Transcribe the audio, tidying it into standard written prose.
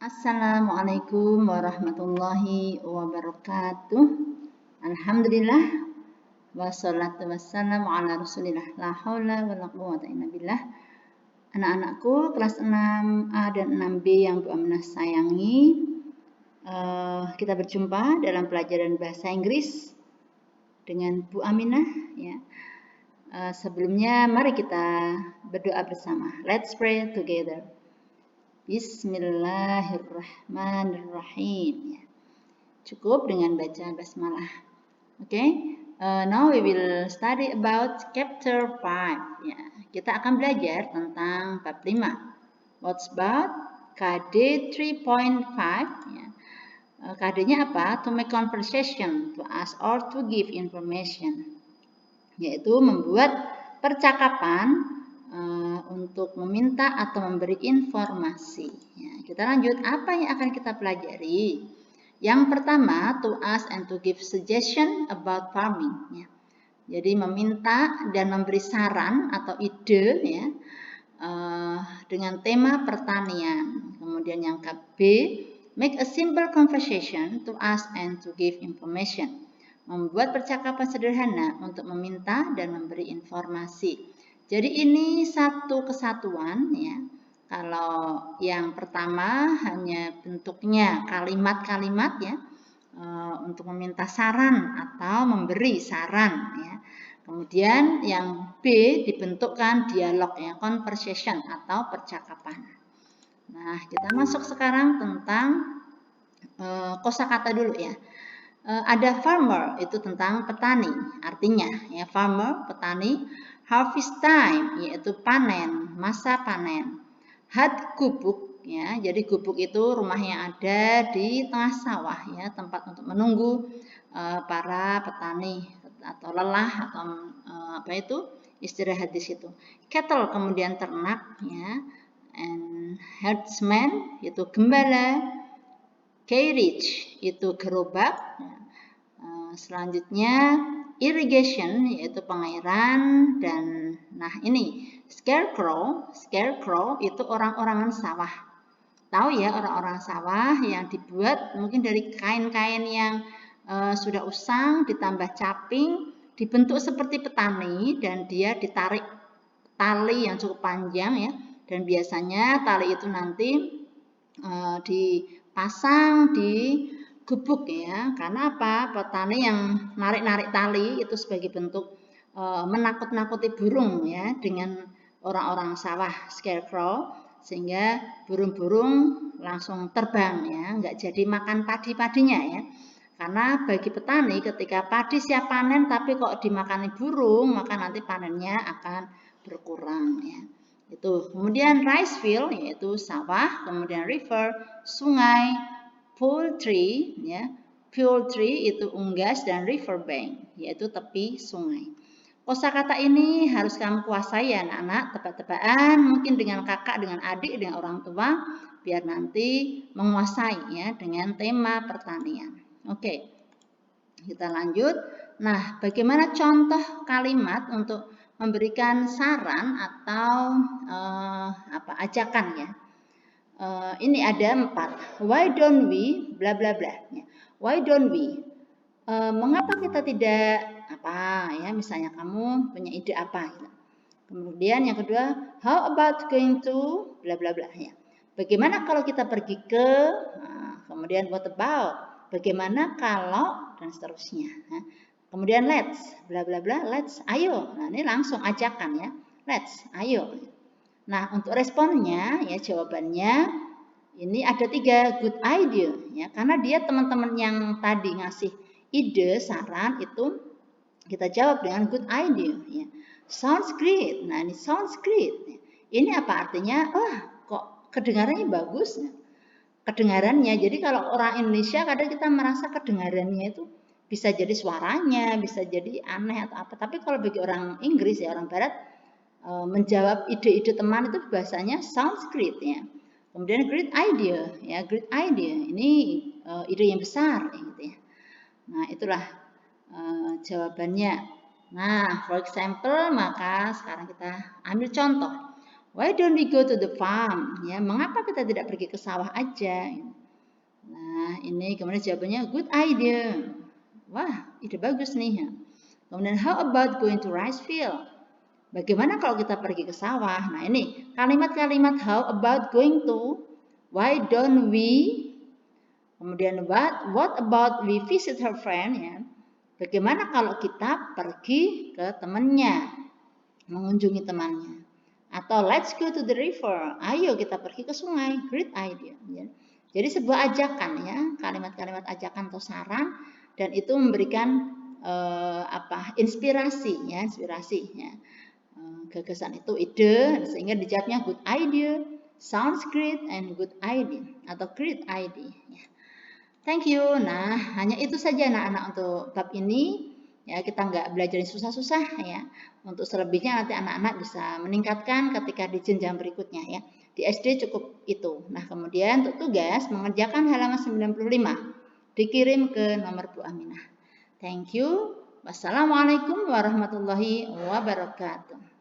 Assalamualaikum warahmatullahi wabarakatuh. Alhamdulillah wassalatu wassalamu ala rasulillah. La haula wala quwwata illa billah. Anak-anakku kelas 6A dan 6B yang Bu Aminah sayangi, kita berjumpa dalam pelajaran bahasa Inggris dengan Bu Aminah ya. Sebelumnya mari kita berdoa bersama. Let's pray together. Bismillahirrahmanirrahim. Cukup dengan baca basmalah. Okay? Now we will study about chapter 5. Ya, kita akan belajar tentang bab 5. What's about KD 3.5? Ya. KD-nya apa? To make conversation, to ask or to give information. Yaitu membuat percakapan untuk meminta atau memberi informasi. Ya, kita lanjut, apa yang akan kita pelajari? Yang pertama, to ask and to give suggestion about farming. Ya. Jadi meminta dan memberi saran atau ide ya, dengan tema pertanian. Kemudian yang B, make a simple conversation to ask and to give information. Membuat percakapan sederhana untuk meminta dan memberi informasi. Jadi ini satu kesatuan ya. Kalau yang pertama hanya bentuknya kalimat-kalimat ya, untuk meminta saran atau memberi saran ya. Kemudian yang B dibentukkan dialog ya, conversation atau percakapan. Nah, kita masuk sekarang tentang kosakata dulu ya. Ada farmer, itu tentang petani, artinya ya farmer, petani. Harvest time, yaitu panen, masa panen. Hut, gubuk ya, jadi gubuk itu rumah yang ada di tengah sawah ya, tempat untuk menunggu para petani atau lelah atau apa itu istirahat di situ. Cattle kemudian ternak ya, and herdsman itu gembala, carriage itu gerobak. Selanjutnya irrigation yaitu pengairan, dan nah ini scarecrow itu orang-orangan sawah. Tahu ya orang-orang sawah yang dibuat mungkin dari kain-kain yang sudah usang ditambah caping, dibentuk seperti petani dan dia ditarik tali yang cukup panjang ya, dan biasanya tali itu nanti dipasang di gubuk ya, karena apa? Petani yang narik-narik tali itu sebagai bentuk menakut-nakuti burung ya, dengan orang-orang sawah scarecrow, sehingga burung-burung langsung terbang ya, nggak jadi makan padi-padinya ya. Karena bagi petani ketika padi siap panen tapi kok dimakani burung, maka nanti panennya akan berkurang ya. Itu. Kemudian rice field yaitu sawah, kemudian river sungai, poultry ya, poultry itu unggas, dan river bank yaitu tepi sungai. Kosakata ini harus kamu kuasai ya anak-anak, tebak-tebakan mungkin dengan kakak, dengan adik, dengan orang tua, biar nanti menguasai ya dengan tema pertanian. Oke, kita lanjut. Nah, bagaimana contoh kalimat untuk memberikan saran atau ajakan ya? Ini ada 4. Why don't we bla bla bla. Why don't we? Mengapa kita tidak apa ya? Misalnya kamu punya ide apa? Gitu. Kemudian yang kedua, how about going to bla bla bla ya. Bagaimana kalau kita pergi ke? Nah, kemudian what about? Bagaimana kalau, dan seterusnya. Nah, kemudian let's bla bla bla, let's, ayo. Nah, ini langsung ajakan ya. Let's, ayo. Nah, untuk responnya ya, jawabannya ini ada 3, good idea ya, karena dia teman-teman yang tadi ngasih ide saran itu kita jawab dengan good idea ya. Sounds great. Nah, ini sounds great. Ini apa artinya? Wah, kok kedengarannya bagus ya. Kedengarannya. Jadi kalau orang Indonesia kadang kita merasa kedengarannya itu bisa jadi suaranya, bisa jadi aneh atau apa. Tapi kalau bagi orang Inggris ya, orang Barat, menjawab ide-ide teman itu bahasanya sounds great ya. Kemudian great idea ya, great idea ini ide yang besar gitu ya. Nah, itulah jawabannya. Nah, for example, maka sekarang kita ambil contoh. Why don't we go to the farm? Ya, mengapa kita tidak pergi ke sawah aja? Nah, ini kemudian jawabannya good idea. Wah, ide bagus nih ya. Kemudian how about going to rice field? Bagaimana kalau kita pergi ke sawah? Nah, ini kalimat-kalimat how about going to, why don't we, kemudian what about we visit her friend ya. Bagaimana kalau kita pergi ke temannya, mengunjungi temannya. Atau let's go to the river. Ayo kita pergi ke sungai. Great idea. Ya. Jadi sebuah ajakan ya, kalimat-kalimat ajakan atau saran, dan itu memberikan inspirasi ya, gagasan itu ide, sehingga dijawabnya good idea, sounds great, and good idea atau great idea. Ya. Thank you. Nah, hanya itu saja anak-anak untuk bab ini. Ya, kita nggak belajar yang susah-susah ya. Untuk selebihnya nanti anak-anak bisa meningkatkan ketika di jenjang berikutnya ya. Di SD cukup itu. Nah, kemudian untuk tugas mengerjakan halaman 95. Dikirim ke nomor Bu Aminah. Thank you. Wassalamualaikum warahmatullahi wabarakatuh.